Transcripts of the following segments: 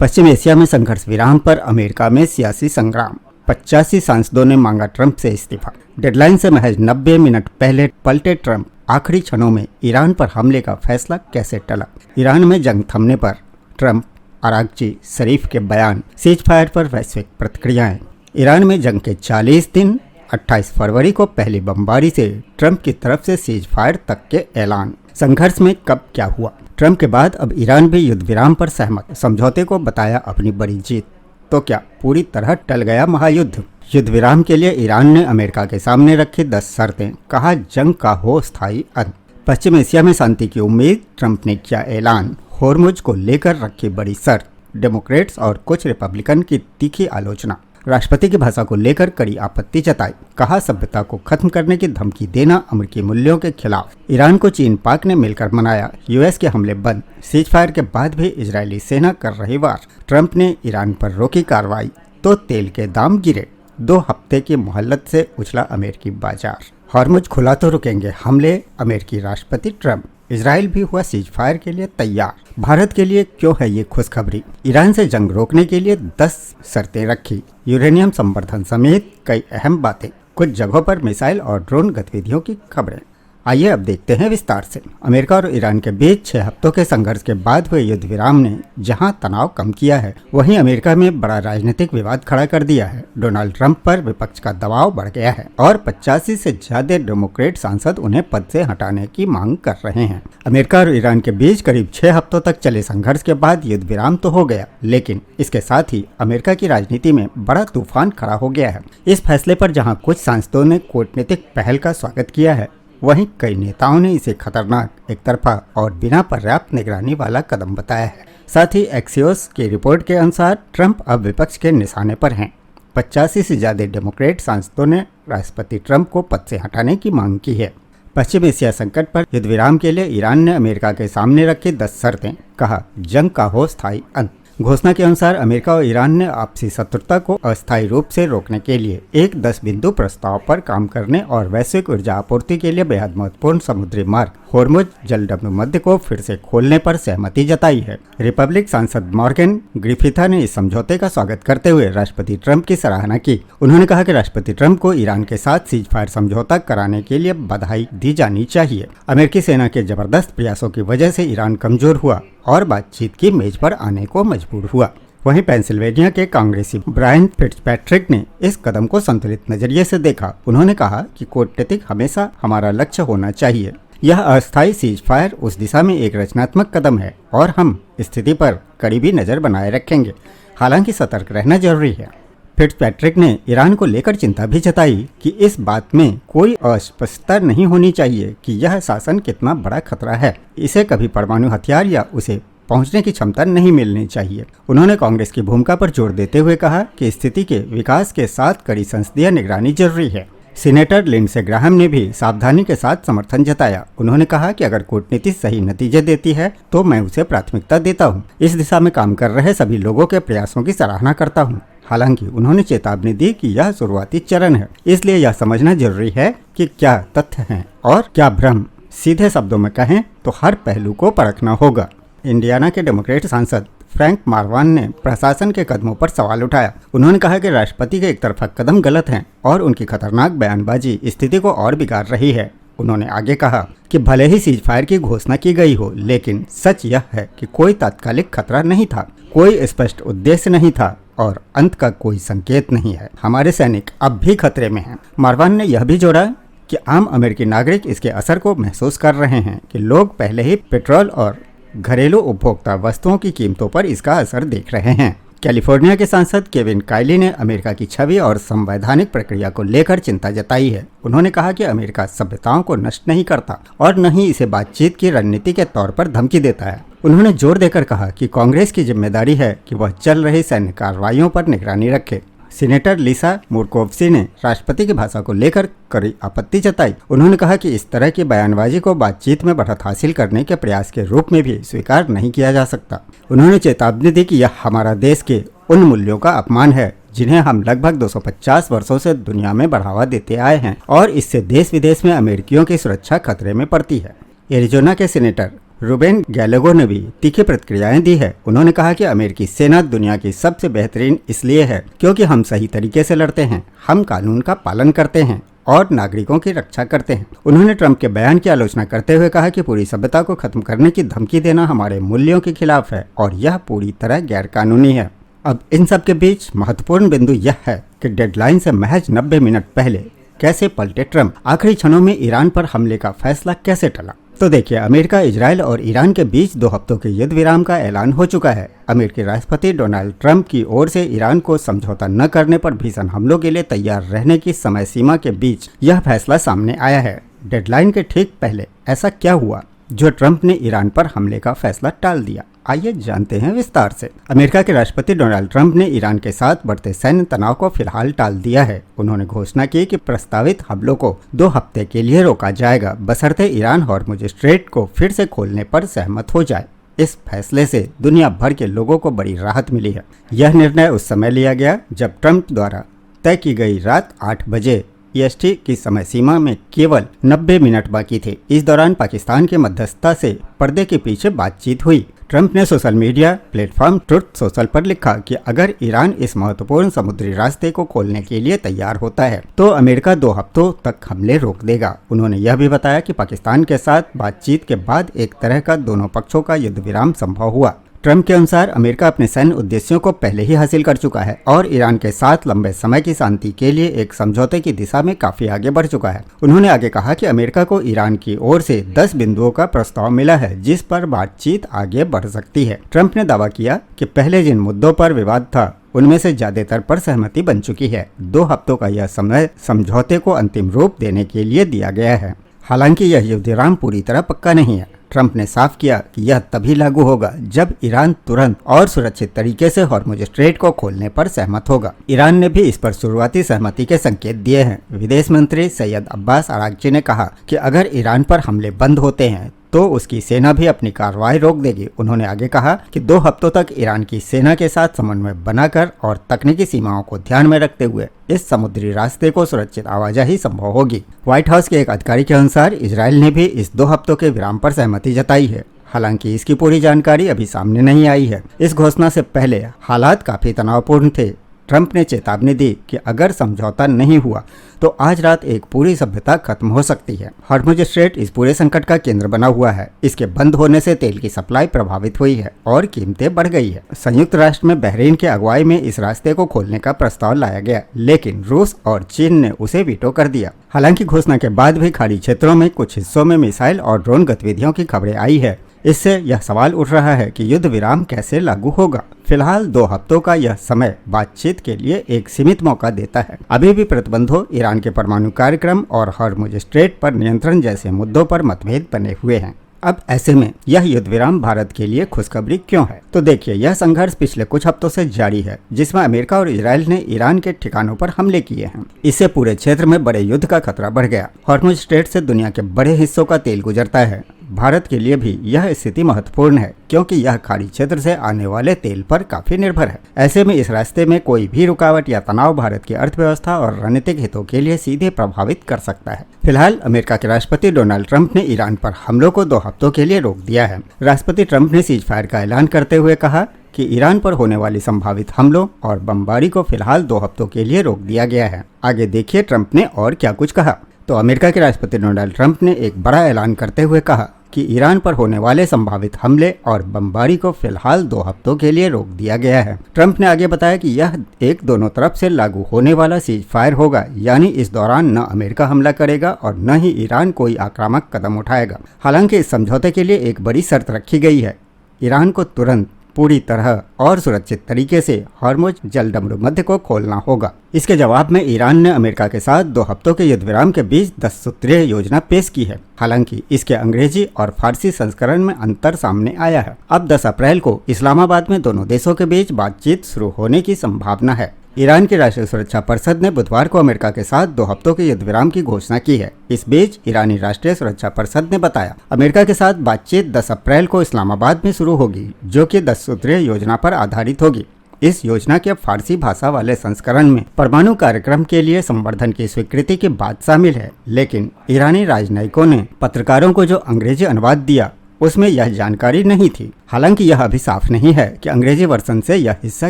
पश्चिम Asia में संघर्ष विराम पर अमेरिका में सियासी संग्राम। 85 सांसदों ने मांगा ट्रंप से इस्तीफा। डेडलाइन से महज 90 मिनट पहले पलटे ट्रंप। आखिरी क्षणों में ईरान पर हमले का फैसला कैसे टला। ईरान में जंग थमने पर ट्रंप, अरागची, शरीफ के बयान। सीज फायर पर वैश्विक प्रतिक्रियाएं। ईरान में जंग के 40 दिन। 28 फरवरी को पहली बमबारी से ट्रंप की तरफ से सीज फायर तक के ऐलान। संघर्ष में कब क्या हुआ। ट्रंप के बाद अब ईरान भी युद्ध विराम पर सहमत। समझौते को बताया अपनी बड़ी जीत। तो क्या पूरी तरह टल गया महायुद्ध। युद्ध विराम के लिए ईरान ने अमेरिका के सामने रखी 10 शर्तें। कहा जंग का हो स्थायी अंत। पश्चिम एशिया में शांति की उम्मीद। ट्रंप ने किया ऐलान। होर्मुज को लेकर रखी बड़ी शर्त। डेमोक्रेट्स और कुछ रिपब्लिकन की तीखी आलोचना। राष्ट्रपति की भाषा को लेकर कड़ी आपत्ति जताई। कहा सभ्यता को खत्म करने की धमकी देना अमेरिकी मूल्यों के खिलाफ। ईरान को चीन पाक ने मिलकर मनाया। यूएस के हमले बंद। सीज फायर के बाद भी इजरायली सेना कर रही वार। ट्रंप ने ईरान पर रोकी कार्रवाई तो तेल के दाम गिरे। 2 हफ्ते की मोहल्लत से उछला अमेरिकी बाजार। हॉर्मुज खुला तो रुकेंगे हमले। अमेरिकी राष्ट्रपति ट्रंप। इजराइल भी हुआ सीज फायर के लिए तैयार। भारत के लिए क्यों है ये खुशखबरी। ईरान से जंग रोकने के लिए 10 शर्तें रखी। यूरेनियम संवर्धन समेत कई अहम बातें। कुछ जगहों पर मिसाइल और ड्रोन गतिविधियों की खबरें। आइए अब देखते हैं विस्तार से। अमेरिका और ईरान के बीच 6 हफ्तों के संघर्ष के बाद हुए युद्ध विराम ने जहां तनाव कम किया है, वहीं अमेरिका में बड़ा राजनीतिक विवाद खड़ा कर दिया है। डोनाल्ड ट्रंप पर विपक्ष का दबाव बढ़ गया है और 85 से ज्यादा डेमोक्रेट सांसद उन्हें पद से हटाने की मांग कर रहे हैं। अमेरिका और ईरान के बीच करीब 6 हफ्तों तक चले संघर्ष के बाद युद्ध विराम तो हो गया, लेकिन इसके साथ ही अमेरिका की राजनीति में बड़ा तूफान खड़ा हो गया है। इस फैसले पर जहाँ कुछ सांसदों ने कूटनीतिक पहल का स्वागत किया है, वहीं कई नेताओं ने इसे खतरनाक, एकतरफा और बिना पर्याप्त निगरानी वाला कदम बताया है। साथ ही एक्सियोस की रिपोर्ट के अनुसार ट्रंप अब विपक्ष के निशाने पर हैं। 85 से ज्यादा डेमोक्रेट सांसदों ने राष्ट्रपति ट्रंप को पद से हटाने की मांग की है। पश्चिम एशिया संकट पर युद्ध विराम के लिए ईरान ने अमेरिका के सामने रखी 10 शर्तें। कहा जंग का हो स्थायी अंत। घोषणा के अनुसार अमेरिका और ईरान ने आपसी शत्रुता को अस्थायी रूप से रोकने के लिए एक 10 बिंदु प्रस्ताव पर काम करने और वैश्विक ऊर्जा आपूर्ति के लिए बेहद महत्वपूर्ण समुद्री मार्ग होर्मुज जलडब्ल्यू मध्य को फिर से खोलने पर सहमति जताई है। रिपब्लिक सांसद मॉर्गन ग्रिफिथा ने इस समझौते का स्वागत करते हुए राष्ट्रपति ट्रंप की सराहना की। उन्होंने कहा कि राष्ट्रपति ट्रंप को ईरान के साथ सीज फायर समझौता कराने के लिए बधाई दी जानी चाहिए। अमेरिकी सेना के जबरदस्त प्रयासों की वजह से ईरान कमजोर हुआ और बातचीत की मेज पर आने को मजबूर हुआ। वहीं पेंसिल्वेनिया के कांग्रेसी ब्रायन फिट्जपैट्रिक ने इस कदम को संतुलित नजरिए से देखा। उन्होंने कहा कि कूटनीतिक हमेशा हमारा लक्ष्य होना चाहिए। यह अस्थायी सीज फायर उस दिशा में एक रचनात्मक कदम है और हम स्थिति पर करीबी नजर बनाए रखेंगे। हालांकि सतर्क रहना जरूरी है। फिट्जपैट्रिक ने ईरान को लेकर चिंता भी जताई कि इस बात में कोई अस्पष्टता नहीं होनी चाहिए कि यह शासन कितना बड़ा खतरा है। इसे कभी परमाणु हथियार या उसे पहुंचने की क्षमता नहीं मिलनी चाहिए। उन्होंने कांग्रेस की भूमिका पर जोर देते हुए कहा कि स्थिति के विकास के साथ कड़ी संसदीय निगरानी जरूरी है। सीनेटर लिंडसे ग्राहम ने भी सावधानी के साथ समर्थन जताया। उन्होंने कहा कि अगर कूटनीति सही नतीजे देती है तो मैं उसे प्राथमिकता देता हूं। इस दिशा में काम कर रहे सभी लोगों के प्रयासों की सराहना करता हूं। हालांकि उन्होंने चेतावनी दी कि यह शुरुआती चरण है, इसलिए यह समझना जरूरी है कि क्या तथ्य हैं और क्या भ्रम। सीधे शब्दों में कहें तो हर पहलू को परखना होगा। इंडियाना के डेमोक्रेट सांसद फ्रैंक मार्वान ने प्रशासन के कदमों पर सवाल उठाया। उन्होंने कहा कि राष्ट्रपति के एकतरफा कदम गलत हैं और उनकी खतरनाक बयानबाजी स्थिति को और बिगाड़ रही है। उन्होंने आगे कहा कि भले ही सीज फायर की घोषणा की गई हो, लेकिन सच यह है कि कोई तात्कालिक खतरा नहीं था, कोई स्पष्ट उद्देश्य नहीं था और अंत का कोई संकेत नहीं है। हमारे सैनिक अब भी खतरे में हैं। मार्वान ने यह भी जोड़ा कि आम अमेरिकी नागरिक इसके असर को महसूस कर रहे हैं कि लोग पहले ही पेट्रोल और घरेलू उपभोक्ता वस्तुओं की कीमतों पर इसका असर देख रहे हैं। कैलिफोर्निया के सांसद केविन काइली ने अमेरिका की छवि और संवैधानिक प्रक्रिया को लेकर चिंता जताई है। उन्होंने कहा कि अमेरिका सभ्यताओं को नष्ट नहीं करता और न ही इसे बातचीत की रणनीति के तौर पर धमकी देता है। उन्होंने जोर देकर कहा कि कांग्रेस की जिम्मेदारी है कि वह चल रही सैन्य कार्रवाइयों पर निगरानी रखे। सीनेटर लिसा मुर्कोव्सी ने राष्ट्रपति की भाषा को लेकर कड़ी आपत्ति जताई। उन्होंने कहा कि इस तरह की बयानबाजी को बातचीत में बढ़त हासिल करने के प्रयास के रूप में भी स्वीकार नहीं किया जा सकता। उन्होंने चेतावनी दी कि यह हमारा देश के उन मूल्यों का अपमान है जिन्हें हम लगभग 250 वर्षों से दुनिया में बढ़ावा देते आए हैं और इससे देश विदेश में अमेरिकियों की सुरक्षा खतरे में पड़ती है। एरिजोना के सीनेटर रूबेन गैलेगो ने भी तीखी प्रतिक्रियाएं दी है। उन्होंने कहा कि अमेरिकी सेना दुनिया की सबसे बेहतरीन इसलिए है क्योंकि हम सही तरीके से लड़ते हैं, हम कानून का पालन करते हैं और नागरिकों की रक्षा करते हैं। उन्होंने ट्रंप के बयान की आलोचना करते हुए कहा कि पूरी सभ्यता को खत्म करने की धमकी देना हमारे मूल्यों के खिलाफ है और यह पूरी तरह गैरकानूनी है। अब इन सब के बीच महत्वपूर्ण बिंदु यह है कि डेडलाइन से महज 90 मिनट पहले कैसे पलटे ट्रंप, आखिरी क्षणों में ईरान पर हमले का फैसला कैसे टला। तो देखिए, अमेरिका, इजराइल और ईरान के बीच 2 हफ्तों के युद्ध विराम का ऐलान हो चुका है। अमेरिकी राष्ट्रपति डोनाल्ड ट्रंप की ओर से ईरान को समझौता न करने पर भीषण हमलों के लिए तैयार रहने की समय सीमा के बीच यह फैसला सामने आया है। डेडलाइन के ठीक पहले ऐसा क्या हुआ जो ट्रंप ने ईरान पर हमले का फैसला टाल दिया? आइए जानते हैं विस्तार से। अमेरिका के राष्ट्रपति डोनाल्ड ट्रंप ने ईरान के साथ बढ़ते सैन्य तनाव को फिलहाल टाल दिया है। उन्होंने घोषणा की कि प्रस्तावित हमलों को 2 हफ्ते के लिए रोका जाएगा, बशर्ते ईरान हॉर्मुज स्ट्रेट को फिर से खोलने पर सहमत हो जाए। इस फैसले से दुनिया भर के लोगों को बड़ी राहत मिली है। यह निर्णय उस समय लिया गया जब ट्रंप द्वारा तय की गई रात 8 बजे EST की समय सीमा में केवल 90 मिनट बाकी थे। इस दौरान पाकिस्तान के मध्यस्थता से पर्दे के पीछे बातचीत हुई। ट्रंप ने social media platform truth social पर लिखा कि अगर ईरान इस महत्वपूर्ण समुद्री रास्ते को खोलने के लिए तैयार होता है तो अमेरिका 2 हफ्तों तक हमले रोक देगा। उन्होंने यह भी बताया कि पाकिस्तान के साथ बातचीत के बाद एक तरह का दोनों पक्षों का युद्ध विराम संभव हुआ। ट्रंप के अनुसार अमेरिका अपने सैन्य उद्देश्यों को पहले ही हासिल कर चुका है और ईरान के साथ लंबे समय की शांति के लिए एक समझौते की दिशा में काफी आगे बढ़ चुका है। उन्होंने आगे कहा कि अमेरिका को ईरान की ओर से 10 बिंदुओं का प्रस्ताव मिला है जिस पर बातचीत आगे बढ़ सकती है। ट्रंप ने दावा किया कि पहले जिन मुद्दों पर विवाद था उनमें से ज्यादातर पर सहमति बन चुकी है। 2 हफ्तों का यह समय समझौते को अंतिम रूप देने के लिए दिया गया है। हालांकि यह युद्ध विराम पूरी तरह पक्का नहीं है। ट्रंप ने साफ किया कि यह तभी लागू होगा जब ईरान तुरंत और सुरक्षित तरीके से हॉर्मुज स्ट्रेट को खोलने पर सहमत होगा। ईरान ने भी इस पर शुरुआती सहमति के संकेत दिए हैं। विदेश मंत्री सैयद अब्बास अरागची ने कहा कि अगर ईरान पर हमले बंद होते हैं तो उसकी सेना भी अपनी कार्रवाई रोक देगी। उन्होंने आगे कहा कि 2 हफ्तों तक ईरान की सेना के साथ समन्वय बनाकर और तकनीकी सीमाओं को ध्यान में रखते हुए इस समुद्री रास्ते को सुरक्षित आवाजाही संभव होगी। व्हाइट हाउस के एक अधिकारी के अनुसार इजराइल ने भी इस 2 हफ्तों के विराम पर सहमति जताई है। हालांकि इसकी पूरी जानकारी अभी सामने नहीं आई है। इस घोषणा से पहले हालात काफी तनावपूर्ण थे। ट्रंप ने चेतावनी दी कि अगर समझौता नहीं हुआ तो आज रात एक पूरी सभ्यता खत्म हो सकती है। हॉर्मुज स्ट्रेट इस पूरे संकट का केंद्र बना हुआ है। इसके बंद होने से तेल की सप्लाई प्रभावित हुई है और कीमतें बढ़ गई है। संयुक्त राष्ट्र में बहरीन के अगुवाई में इस रास्ते को खोलने का प्रस्ताव लाया गया, लेकिन रूस और चीन ने उसे वीटो कर दिया। हालांकि घोषणा के बाद भी खाड़ी क्षेत्रों में कुछ हिस्सों में मिसाइल और ड्रोन गतिविधियों की खबरें आई है। इससे यह सवाल उठ रहा है कि युद्ध विराम कैसे लागू होगा। फिलहाल 2 हफ्तों का यह समय बातचीत के लिए एक सीमित मौका देता है। अभी भी प्रतिबंधों, ईरान के परमाणु कार्यक्रम और हॉर्मुज स्ट्रेट पर नियंत्रण जैसे मुद्दों पर मतभेद बने हुए हैं। अब ऐसे में यह युद्ध विराम भारत के लिए खुशखबरी क्यों है? तो देखिए, यह संघर्ष पिछले कुछ हफ्तों से जारी है जिसमें अमेरिका और इजराइल ने ईरान के ठिकानों पर हमले किए हैं। इससे पूरे क्षेत्र में बड़े युद्ध का खतरा बढ़ गया। हॉर्मुज स्ट्रेट से दुनिया के बड़े हिस्सों का तेल गुजरता है। भारत के लिए भी यह स्थिति महत्वपूर्ण है क्योंकि यह खाड़ी क्षेत्र से आने वाले तेल पर काफी निर्भर है। ऐसे में इस रास्ते में कोई भी रुकावट या तनाव भारत की अर्थव्यवस्था और रणनीतिक हितों के लिए सीधे प्रभावित कर सकता है। फिलहाल अमेरिका के राष्ट्रपति डोनाल्ड ट्रंप ने ईरान पर हमलों को 2 हफ्तों के लिए रोक दिया है। राष्ट्रपति ट्रंप ने सीज फायर का ऐलान करते हुए कहा कि ईरान पर होने वाली संभावित हमलों और बमबारी को फिलहाल 2 हफ्तों के लिए रोक दिया गया है। आगे देखिए ट्रंप ने और क्या कुछ कहा। तो अमेरिका के राष्ट्रपति डोनाल्ड ट्रंप ने एक बड़ा ऐलान करते हुए कहा कि ईरान पर होने वाले संभावित हमले और बमबारी को फिलहाल 2 हफ्तों के लिए रोक दिया गया है। ट्रंप ने आगे बताया कि यह एक दोनों तरफ से लागू होने वाला सीज फायर होगा, यानी इस दौरान न अमेरिका हमला करेगा और न ही ईरान कोई आक्रामक कदम उठाएगा। हालांकि इस समझौते के लिए एक बड़ी शर्त रखी गई है। ईरान को तुरंत, पूरी तरह और सुरक्षित तरीके से हॉर्मुज जलडमरू मध्य को खोलना होगा। इसके जवाब में ईरान ने अमेरिका के साथ 2 हफ्तों के युद्ध विराम के बीच 10 सूत्रीय योजना पेश की है। हालांकि इसके अंग्रेजी और फारसी संस्करण में अंतर सामने आया है। अब 10 अप्रैल को इस्लामाबाद में दोनों देशों के बीच बातचीत शुरू होने की संभावना है। ईरान की राष्ट्रीय सुरक्षा परिषद ने बुधवार को अमेरिका के साथ 2 हफ्तों के युद्ध विराम की घोषणा की है। इस बीच ईरानी राष्ट्रीय सुरक्षा परिषद ने बताया अमेरिका के साथ बातचीत 10 अप्रैल को इस्लामाबाद में शुरू होगी, जो कि 10 सूत्रीय योजना पर आधारित होगी। इस योजना के फारसी भाषा वाले संस्करण में परमाणु कार्यक्रम के लिए संवर्धन की स्वीकृति की बात शामिल है, लेकिन ईरानी राजनयिकों ने पत्रकारों को जो अंग्रेजी अनुवाद दिया उसमें यह जानकारी नहीं थी। हालांकि यह अभी साफ नहीं है कि अंग्रेजी वर्जन से यह हिस्सा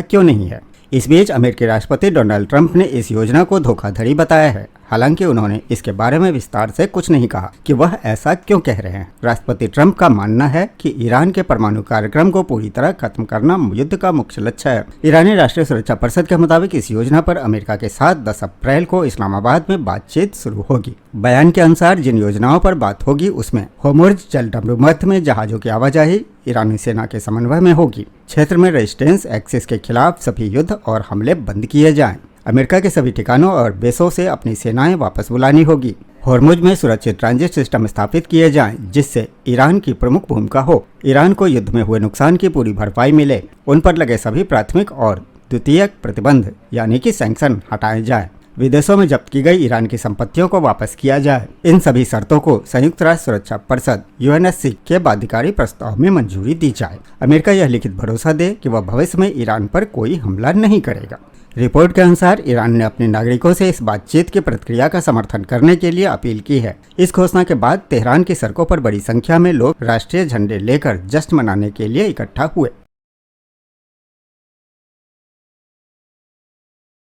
क्यों नहीं है। इस बीच अमेरिकी राष्ट्रपति डोनाल्ड ट्रंप ने इस योजना को धोखाधड़ी बताया है। हालांकि उन्होंने इसके बारे में विस्तार से कुछ नहीं कहा कि वह ऐसा क्यों कह रहे हैं। राष्ट्रपति ट्रंप का मानना है कि ईरान के परमाणु कार्यक्रम को पूरी तरह खत्म करना युद्ध का मुख्य लक्ष्य है। ईरानी राष्ट्रीय सुरक्षा परिषद के मुताबिक इस योजना पर अमेरिका के साथ 10 अप्रैल को इस्लामाबाद में बातचीत शुरू होगी। बयान के अनुसार जिन योजनाओं पर बात होगी उसमें होर्मुज़ जलसंधि में जहाजों की आवाजाही ईरानी सेना के समन्वय में होगी। क्षेत्र में रेजिस्टेंस एक्सिस के खिलाफ सभी युद्ध और हमले बंद किए जाएं। अमेरिका के सभी ठिकानों और बेसों से अपनी सेनाएं वापस बुलानी होगी। होर्मुज़ में सुरक्षित ट्रांजिट सिस्टम स्थापित किए जाएं जिससे ईरान की प्रमुख भूमिका हो। ईरान को युद्ध में हुए नुकसान की पूरी भरपाई मिले। उन पर लगे सभी प्राथमिक और द्वितीयक प्रतिबंध यानी कि सैंक्शन हटाए जाएं। विदेशों में जब्त की गई ईरान की संपत्तियों को वापस किया जाए। इन सभी शर्तों को संयुक्त राष्ट्र सुरक्षा परिषद UNSC के बाध्यकारी प्रस्ताव में मंजूरी दी जाए। अमेरिका यह लिखित भरोसा दे कि वह भविष्य में ईरान पर कोई हमला नहीं करेगा। रिपोर्ट के अनुसार ईरान ने अपने नागरिकों से इस बातचीत की प्रक्रिया का समर्थन करने के लिए अपील की है। इस घोषणा के बाद तेहरान की सड़कों पर बड़ी संख्या में लोग राष्ट्रीय झंडे लेकर जश्न मनाने के लिए इकट्ठा हुए।